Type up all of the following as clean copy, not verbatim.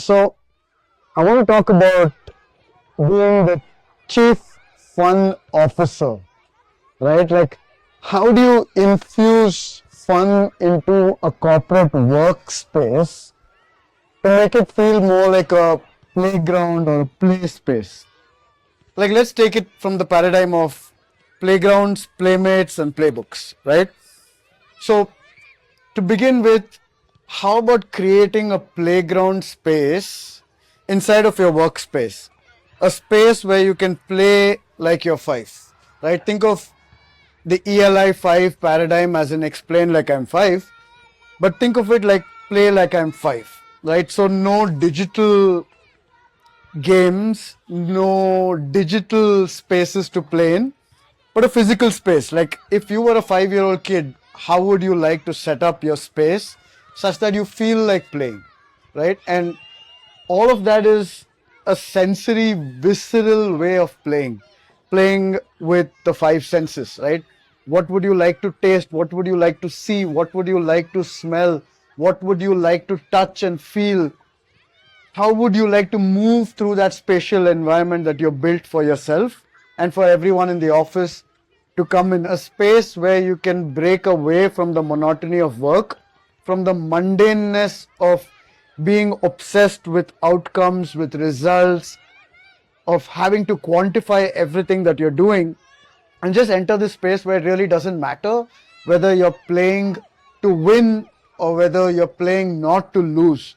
So, I want to talk about being the chief fun officer, right? Like, how do you infuse fun into a corporate workspace to make it feel more like a playground or a play space? Like, let's take it from the paradigm of playgrounds, playmates, and playbooks, right? So, to begin with, how about creating a playground space inside of your workspace? A space where you can play like you're five, right? Think of the ELI 5 paradigm as in explain like I'm five, but think of it like play like I'm five, right? So, no digital games, no digital spaces to play in, but a physical space. Like if you were a 5-year-old kid, how would you like to set up your space such that you feel like playing, right? And all of that is a sensory, visceral way of playing with the five senses, right? What would you like to taste? What would you like to see? What would you like to smell? What would you like to touch and feel? How would you like to move through that spatial environment that you built for yourself and for everyone in the office to come in a space where you can break away from the monotony of work, from the mundaneness of being obsessed with outcomes, with results, of having to quantify everything that you're doing, and just enter this space where it really doesn't matter whether you're playing to win or whether you're playing not to lose.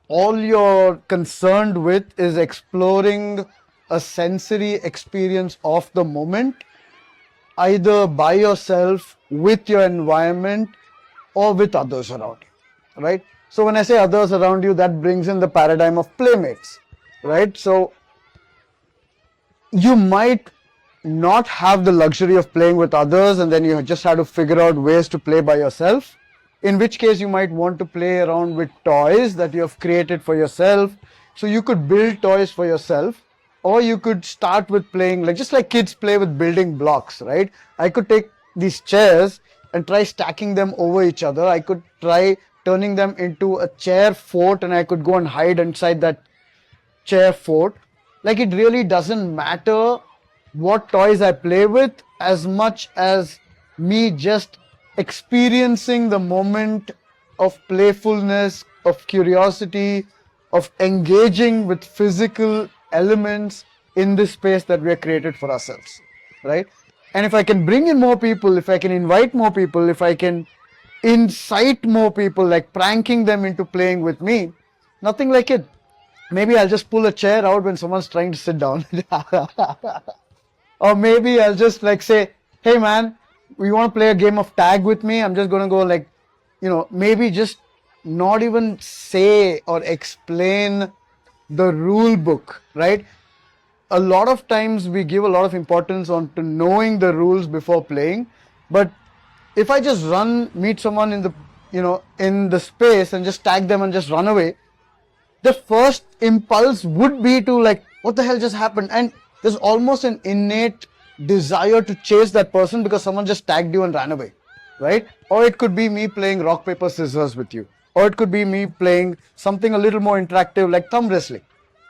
All you're concerned with is exploring a sensory experience of the moment, either by yourself, with your environment, or with others around you, right? So when I say others around you, that brings in the paradigm of playmates, right? So you might not have the luxury of playing with others and then you just have to figure out ways to play by yourself. In which case you might want to play around with toys that you have created for yourself. So you could build toys for yourself, or you could start with playing like just like kids play with building blocks, right? I could take these chairs and try stacking them over each other. I could try turning them into a chair fort and I could go and hide inside that chair fort. Like it really doesn't matter what toys I play with as much as me just experiencing the moment of playfulness, of curiosity, of engaging with physical elements in this space that we have created for ourselves, right? And if I can bring in more people, if I can invite more people, if I can incite more people, like pranking them into playing with me, nothing like it. Maybe I'll just pull a chair out when someone's trying to sit down. Or maybe I'll just like say, hey man, you want to play a game of tag with me? I'm just going to go like, maybe just not even say or explain the rule book, right? A lot of times we give a lot of importance on to knowing the rules before playing. But if I just meet someone in the space and just tag them and just run away, the first impulse would be to like, what the hell just happened? And there's almost an innate desire to chase that person because someone just tagged you and ran away, right? Or it could be me playing rock, paper, scissors with you. Or it could be me playing something a little more interactive like thumb wrestling.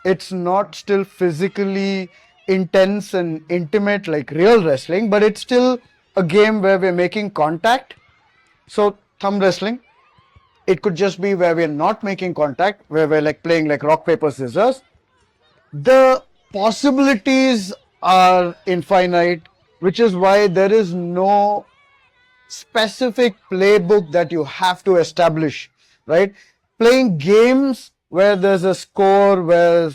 It's not still physically intense and intimate like real wrestling, but it's still a game where we're making contact. So thumb wrestling. It could just be where we're not making contact, where we're like playing like rock, paper, scissors. The possibilities are infinite, which is why there is no specific playbook that you have to establish, right? Playing games where there's a score, where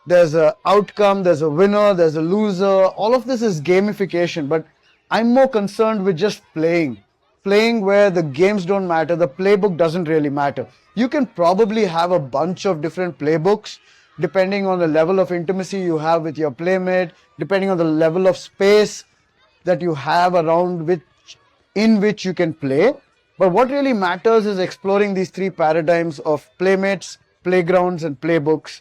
there's an outcome, there's a winner, there's a loser, all of this is gamification, but I'm more concerned with just playing where the games don't matter, the playbook doesn't really matter. You can probably have a bunch of different playbooks depending on the level of intimacy you have with your playmate, depending on the level of space that you have around in which you can play. But what really matters is exploring these three paradigms of playmates, playgrounds, and playbooks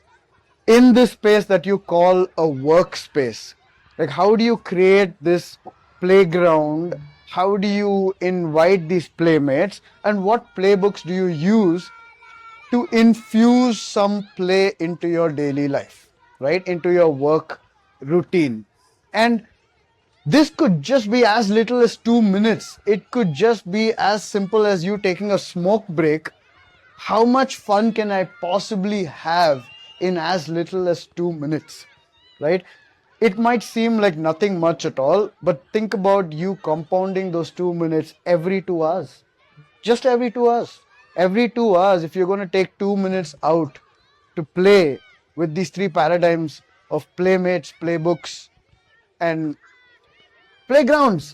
in this space that you call a workspace. Like, how do you create this playground? How do you invite these playmates? And what playbooks do you use to infuse some play into your daily life, right? Into your work routine. And this could just be as little as 2 minutes. It could just be as simple as you taking a smoke break. How much fun can I possibly have in as little as 2 minutes, right? It might seem like nothing much at all, but think about you compounding those 2 minutes every 2 hours. Just every 2 hours. Every 2 hours, if you're going to take 2 minutes out to play with these three paradigms of playmates, playbooks, and playgrounds,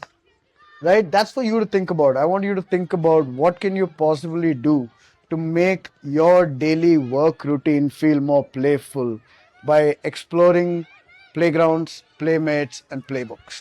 right? That's for you to think about. I want you to think about what can you possibly do to make your daily work routine feel more playful by exploring playgrounds, playmates, and playbooks.